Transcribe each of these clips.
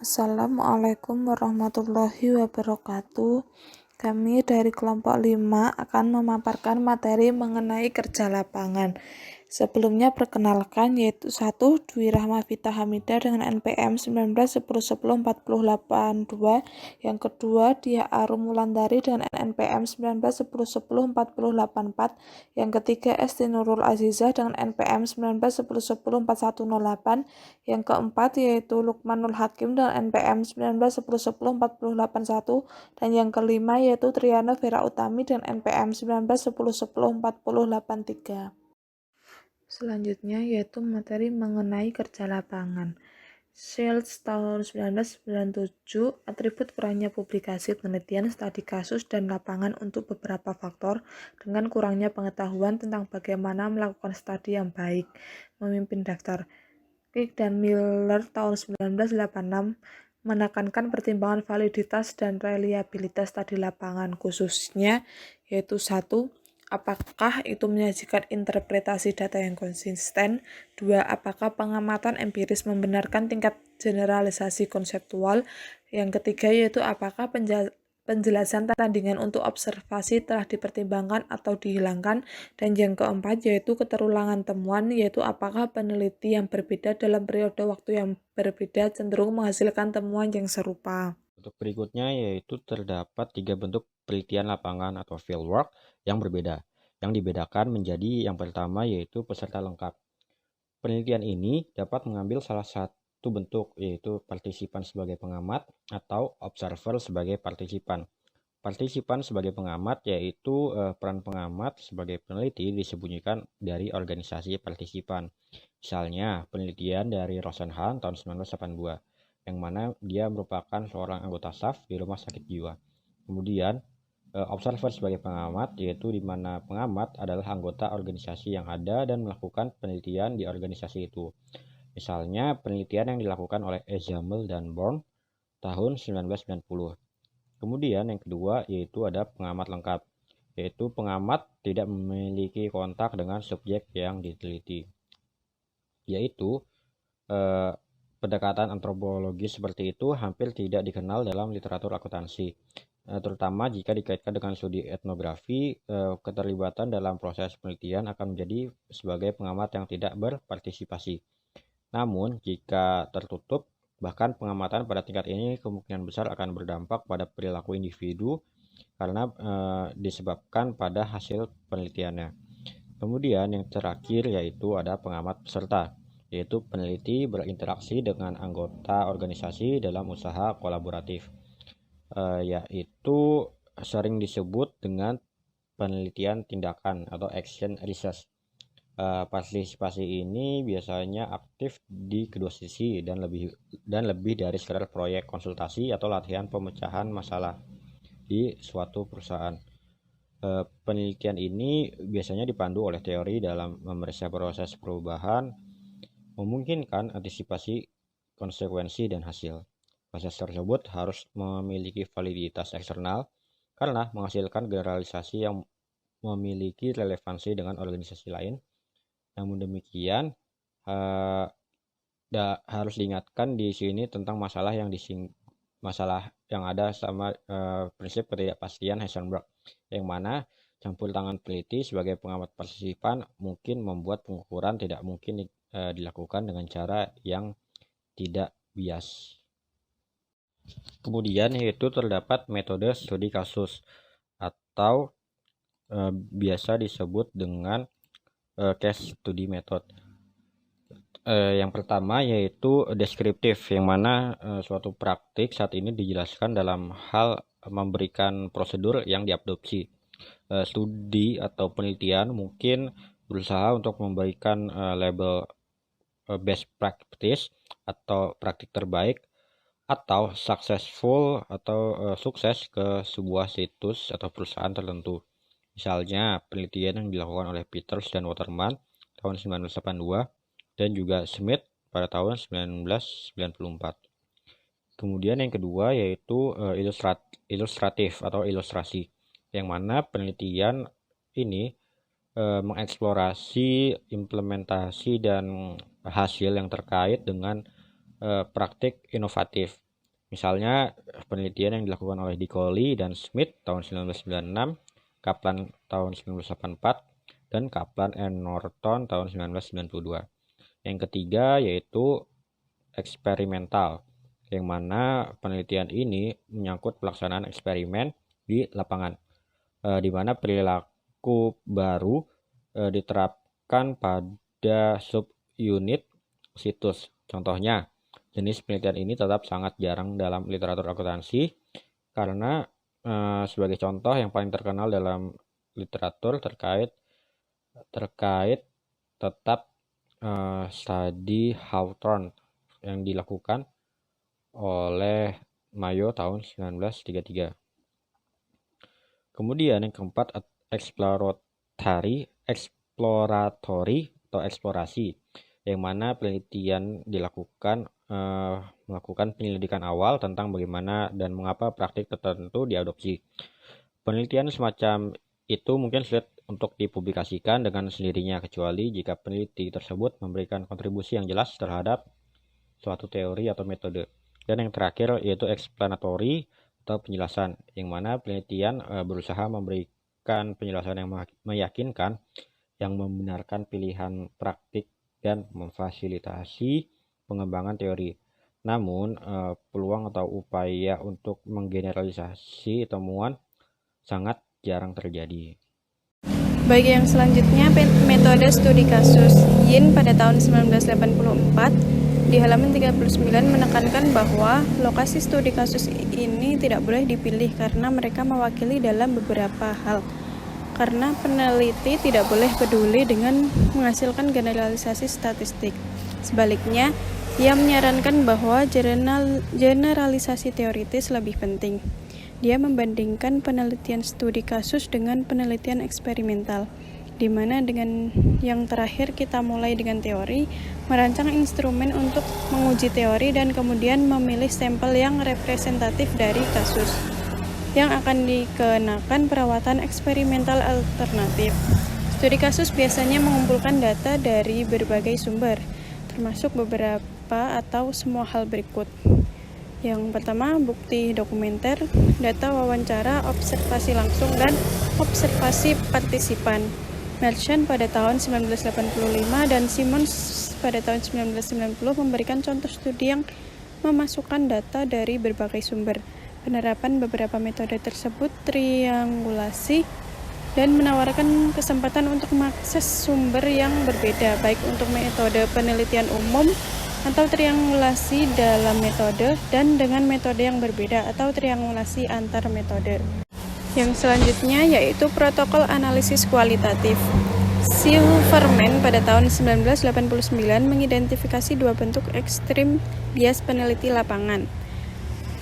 Assalamualaikum warahmatullahi wabarakatuh. Kami dari kelompok 5 akan memaparkan materi mengenai kerja lapangan. Sebelumnya perkenalkan yaitu 1. Dwi Rahmavita Hamidah dengan NPM 1910104082. Yang kedua Dia Arum Wulandari dengan NPM 1910104084. Yang ketiga Esti Nurul Azizah dengan NPM 1910104108. Yang keempat yaitu Lukmanul Hakim dengan NPM 1910104081. Dan yang kelima yaitu Triana Vera Utami dengan NPM 1910104083. Selanjutnya yaitu materi mengenai kerja lapangan. Shields tahun 1997, atribut kurangnya publikasi penelitian, studi kasus, dan lapangan untuk beberapa faktor dengan kurangnya pengetahuan tentang bagaimana melakukan studi yang baik. Memimpin daftar. Crick dan Miller tahun 1986 menekankan pertimbangan validitas dan reliabilitas studi lapangan khususnya yaitu 1. Apakah itu menyajikan interpretasi data yang konsisten? 2. Apakah pengamatan empiris membenarkan tingkat generalisasi konseptual? Yang ketiga yaitu apakah penjelasan tandingan untuk observasi telah dipertimbangkan atau dihilangkan? Dan yang keempat yaitu keterulangan temuan, yaitu apakah peneliti yang berbeda dalam periode waktu yang berbeda cenderung menghasilkan temuan yang serupa. Untuk berikutnya yaitu terdapat 3 bentuk penelitian lapangan atau fieldwork yang berbeda. Yang dibedakan menjadi yang pertama yaitu peserta lengkap. Penelitian ini dapat mengambil salah satu bentuk yaitu partisipan sebagai pengamat atau observer sebagai partisipan. Partisipan sebagai pengamat yaitu peran pengamat sebagai peneliti disembunyikan dari organisasi partisipan. Misalnya penelitian dari Rosenhan tahun 1982 yang mana dia merupakan seorang anggota staf di rumah sakit jiwa. Kemudian observer sebagai pengamat yaitu di mana pengamat adalah anggota organisasi yang ada dan melakukan penelitian di organisasi itu. Misalnya penelitian yang dilakukan oleh Ezamel dan Born tahun 1990. Kemudian yang kedua yaitu ada pengamat lengkap, yaitu pengamat tidak memiliki kontak dengan subjek yang diteliti. Yaitu pendekatan antropologi seperti itu hampir tidak dikenal dalam literatur akuntansi, terutama jika dikaitkan dengan studi etnografi. Keterlibatan dalam proses penelitian akan menjadi sebagai pengamat yang tidak berpartisipasi. Namun jika tertutup, bahkan pengamatan pada tingkat ini kemungkinan besar akan berdampak pada perilaku individu karena disebabkan pada hasil penelitiannya. Kemudian yang terakhir yaitu ada pengamat peserta, yaitu peneliti berinteraksi dengan anggota organisasi dalam usaha kolaboratif, yaitu sering disebut dengan penelitian tindakan atau action research. Partisipasi ini biasanya aktif di kedua sisi dan lebih dari sekedar proyek konsultasi atau latihan pemecahan masalah di suatu perusahaan. Penelitian ini biasanya dipandu oleh teori dalam memeriksa proses perubahan, memungkinkan antisipasi konsekuensi dan hasil. Proses tersebut harus memiliki validitas eksternal karena menghasilkan generalisasi yang memiliki relevansi dengan organisasi lain. Namun demikian, harus diingatkan di sini tentang masalah yang ada sama prinsip ketidakpastian Heisenberg, yang mana campur tangan peneliti sebagai pengamat partisipan mungkin membuat pengukuran tidak mungkin dilakukan dengan cara yang tidak bias. Kemudian yaitu terdapat metode studi kasus atau biasa disebut dengan case study method. Yang pertama yaitu deskriptif, yang mana suatu praktik saat ini dijelaskan dalam hal memberikan prosedur yang diadopsi. Studi atau penelitian mungkin berusaha untuk memberikan label best practice atau praktik terbaik atau successful atau sukses ke sebuah situs atau perusahaan tertentu. Misalnya penelitian yang dilakukan oleh Peters dan Waterman tahun 1982 dan juga Smith pada tahun 1994. Kemudian yang kedua yaitu ilustratif atau ilustrasi, yang mana penelitian ini mengeksplorasi implementasi dan hasil yang terkait dengan praktik inovatif. Misalnya penelitian yang dilakukan oleh Dicoli dan Smith tahun 1996, Kaplan tahun 1984, dan Kaplan and Norton tahun 1992. Yang ketiga yaitu eksperimental, yang mana penelitian ini menyangkut pelaksanaan eksperimen di lapangan, di mana perilaku baru diterapkan pada subunit situs. Contohnya, jenis penelitian ini tetap sangat jarang dalam literatur akuntansi karena sebagai contoh yang paling terkenal dalam literatur terkait tetap studi Hawthorne yang dilakukan oleh Mayo tahun 1933. Kemudian yang keempat, exploratory atau eksplorasi, yang mana penelitian dilakukan melakukan penyelidikan awal tentang bagaimana dan mengapa praktik tertentu diadopsi. Penelitian semacam itu mungkin sulit untuk dipublikasikan dengan sendirinya, kecuali jika peneliti tersebut memberikan kontribusi yang jelas terhadap suatu teori atau metode. Dan yang terakhir yaitu explanatory atau penjelasan, yang mana penelitian berusaha memberikan penjelasan yang meyakinkan, yang membenarkan pilihan praktik dan memfasilitasi pengembangan teori. Namun, peluang atau upaya untuk menggeneralisasi temuan sangat jarang terjadi. Baik, yang selanjutnya metode studi kasus. Yin pada tahun 1984 di halaman 39 menekankan bahwa lokasi studi kasus ini tidak boleh dipilih karena mereka mewakili dalam beberapa hal. Karena peneliti tidak boleh peduli dengan menghasilkan generalisasi statistik. Sebaliknya, ia menyarankan bahwa generalisasi teoritis lebih penting. Dia membandingkan penelitian studi kasus dengan penelitian eksperimental, di mana dengan yang terakhir kita mulai dengan teori, merancang instrumen untuk menguji teori, dan kemudian memilih sampel yang representatif dari kasus yang akan dikenakan perawatan eksperimental alternatif. Studi kasus biasanya mengumpulkan data dari berbagai sumber, termasuk beberapa atau semua hal berikut. Yang pertama, bukti dokumenter, data wawancara, observasi langsung, dan observasi partisipan. Merchant pada tahun 1985 dan Simmons pada tahun 1990 memberikan contoh studi yang memasukkan data dari berbagai sumber. Penerapan beberapa metode tersebut triangulasi dan menawarkan kesempatan untuk mengakses sumber yang berbeda, baik untuk metode penelitian umum atau triangulasi dalam metode, dan dengan metode yang berbeda atau triangulasi antar metode. Yang selanjutnya yaitu protokol analisis kualitatif. Silverman pada tahun 1989 mengidentifikasi dua bentuk ekstrim bias peneliti lapangan,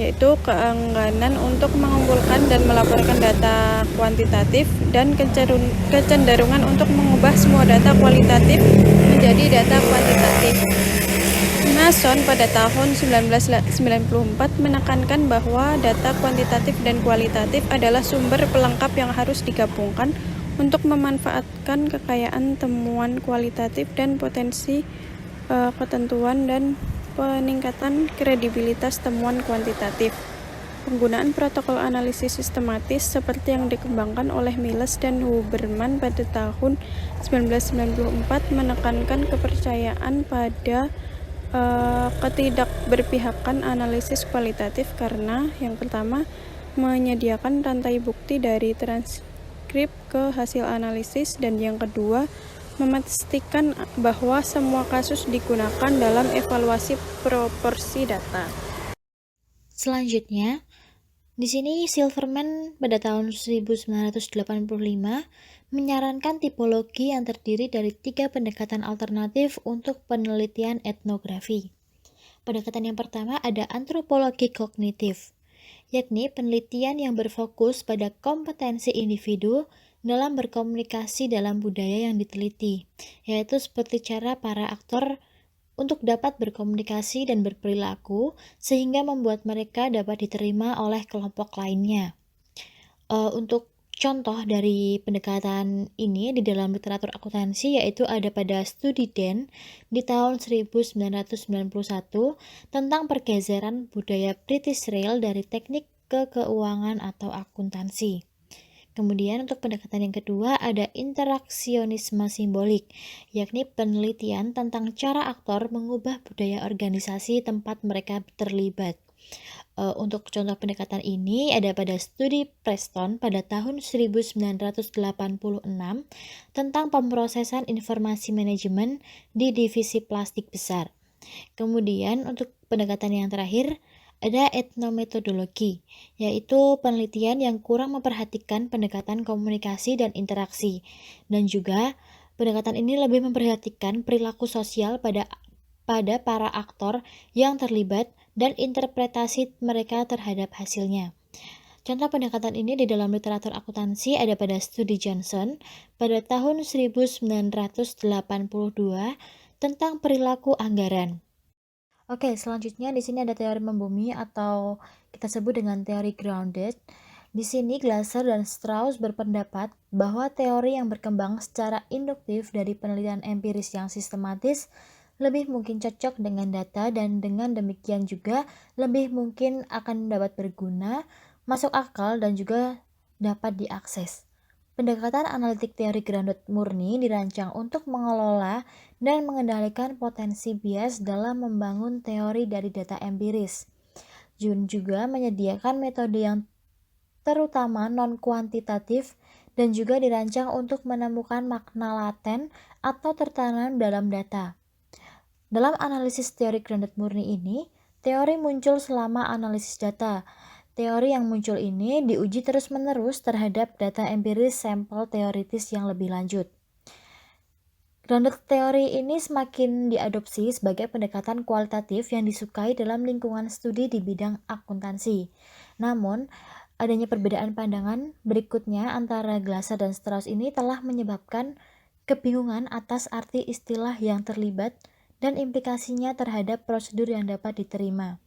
yaitu keengganan untuk mengumpulkan dan melaporkan data kuantitatif dan kecenderungan untuk mengubah semua data kualitatif menjadi data kuantitatif. Mason pada tahun 1994 menekankan bahwa data kuantitatif dan kualitatif adalah sumber pelengkap yang harus digabungkan untuk memanfaatkan kekayaan temuan kualitatif dan potensi ketentuan dan peningkatan kredibilitas temuan kuantitatif. Penggunaan protokol analisis sistematis seperti yang dikembangkan oleh Miles dan Huberman pada tahun 1994 menekankan kepercayaan pada ketidakberpihakan analisis kualitatif karena yang pertama, menyediakan rantai bukti dari transkrip ke hasil analisis, dan yang kedua, memastikan bahwa semua kasus digunakan dalam evaluasi proporsi data. Selanjutnya, di sini Silverman pada tahun 1985 menyarankan tipologi yang terdiri dari 3 pendekatan alternatif untuk penelitian etnografi. Pendekatan yang pertama ada antropologi kognitif, yakni penelitian yang berfokus pada kompetensi individu dalam berkomunikasi dalam budaya yang diteliti, yaitu seperti cara para aktor untuk dapat berkomunikasi dan berperilaku sehingga membuat mereka dapat diterima oleh kelompok lainnya. Untuk Contoh dari pendekatan ini di dalam literatur akuntansi yaitu ada pada studi Den di tahun 1991 tentang pergeseran budaya British Rail dari teknik ke keuangan atau akuntansi. Kemudian untuk pendekatan yang kedua ada interaksionisme simbolik, yakni penelitian tentang cara aktor mengubah budaya organisasi tempat mereka terlibat. Untuk contoh pendekatan ini ada pada studi Preston pada tahun 1986 tentang pemrosesan informasi manajemen di divisi plastik besar. Kemudian untuk pendekatan yang terakhir ada etnometodologi, yaitu penelitian yang kurang memperhatikan pendekatan komunikasi dan interaksi. Dan juga pendekatan ini lebih memperhatikan perilaku sosial pada para aktor yang terlibat dan interpretasi mereka terhadap hasilnya. Contoh pendekatan ini di dalam literatur akuntansi ada pada studi Johnson pada tahun 1982 tentang perilaku anggaran. Oke, selanjutnya di sini ada teori membumi atau kita sebut dengan teori grounded. Di sini Glasser dan Strauss berpendapat bahwa teori yang berkembang secara induktif dari penelitian empiris yang sistematis lebih mungkin cocok dengan data dan dengan demikian juga lebih mungkin akan dapat berguna, masuk akal dan juga dapat diakses. Pendekatan analitik teori grounded murni dirancang untuk mengelola dan mengendalikan potensi bias dalam membangun teori dari data empiris. Jun juga menyediakan metode yang terutama non-kuantitatif dan juga dirancang untuk menemukan makna laten atau tertanam dalam data. Dalam analisis teori grounded murni ini, teori muncul selama analisis data. Teori yang muncul ini diuji terus-menerus terhadap data empiris sampel teoritis yang lebih lanjut. Grounded teori ini semakin diadopsi sebagai pendekatan kualitatif yang disukai dalam lingkungan studi di bidang akuntansi. Namun, adanya perbedaan pandangan berikutnya antara Glasser dan Strauss ini telah menyebabkan kebingungan atas arti istilah yang terlibat dan implikasinya terhadap prosedur yang dapat diterima.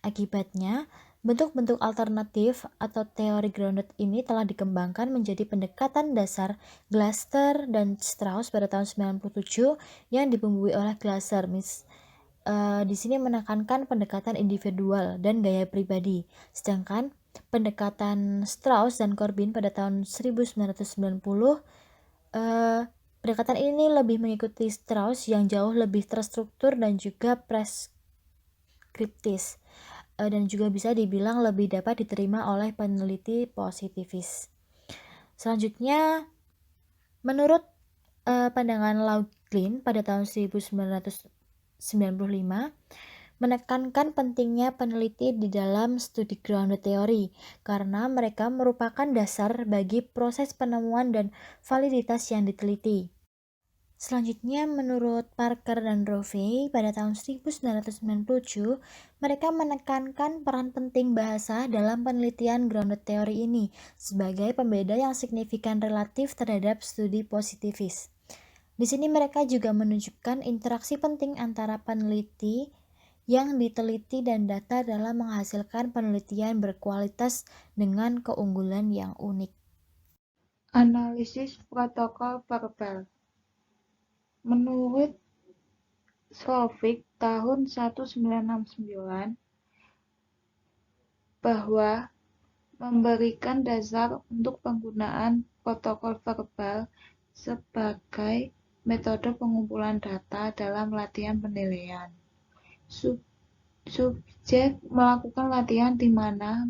Akibatnya, bentuk-bentuk alternatif atau teori grounded ini telah dikembangkan menjadi pendekatan dasar Glasser dan Strauss pada tahun 97 yang dibumbui oleh Glasser. Di sini menekankan pendekatan individual dan gaya pribadi, sedangkan pendekatan Strauss dan Corbin pada tahun 1990 pendekatan ini lebih mengikuti Strauss yang jauh lebih terstruktur dan juga preskriptis dan juga bisa dibilang lebih dapat diterima oleh peneliti positivis. Selanjutnya, menurut pandangan Laughlin pada tahun 1995 menekankan pentingnya peneliti di dalam studi grounded theory karena mereka merupakan dasar bagi proses penemuan dan validitas yang diteliti. Selanjutnya, menurut Parker dan Rovey pada tahun 1997, mereka menekankan peran penting bahasa dalam penelitian grounded theory ini sebagai pembeda yang signifikan relatif terhadap studi positivis. Di sini mereka juga menunjukkan interaksi penting antara peneliti yang diteliti dan data dalam menghasilkan penelitian berkualitas dengan keunggulan yang unik. Analisis protokol verbal. Menurut Slovic tahun 1969 bahwa memberikan dasar untuk penggunaan protokol verbal sebagai metode pengumpulan data dalam latihan penilaian. Subjek melakukan latihan di mana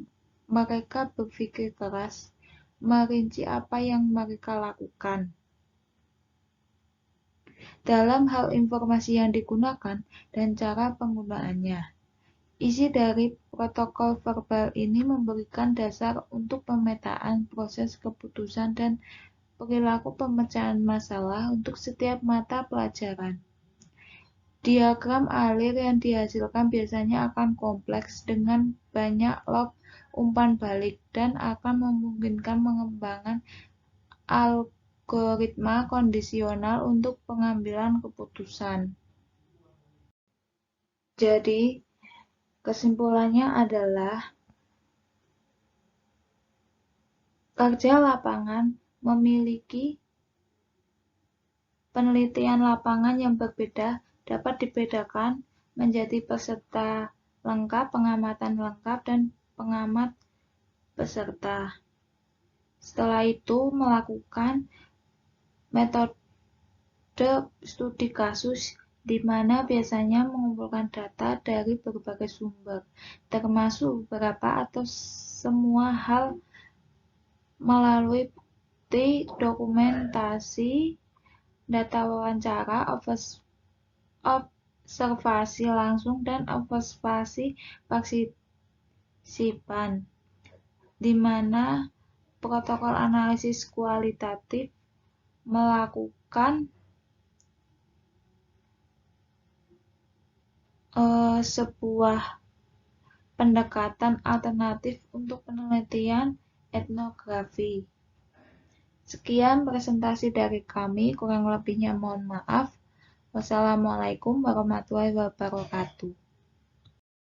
mereka berpikir keras, merinci apa yang mereka lakukan. Dalam hal informasi yang digunakan dan cara penggunaannya. Isi dari protokol verbal ini memberikan dasar untuk pemetaan proses keputusan dan perilaku pemecahan masalah untuk setiap mata pelajaran. Diagram alir yang dihasilkan biasanya akan kompleks dengan banyak log umpan balik dan akan memungkinkan pengembangan algoritma kondisional untuk pengambilan keputusan. Jadi, kesimpulannya adalah Kerja lapangan memiliki penelitian lapangan yang berbeda dapat dibedakan menjadi peserta lengkap, pengamatan lengkap, dan pengamat peserta. Setelah itu melakukan metode studi kasus di mana biasanya mengumpulkan data dari berbagai sumber, termasuk beberapa atau semua hal melalui bukti, dokumentasi, data wawancara, observasi langsung, dan observasi partisipan, di mana protokol analisis kualitatif melakukan sebuah pendekatan alternatif untuk penelitian etnografi. Sekian presentasi dari kami, kurang lebihnya mohon maaf. Wassalamualaikum warahmatullahi wabarakatuh.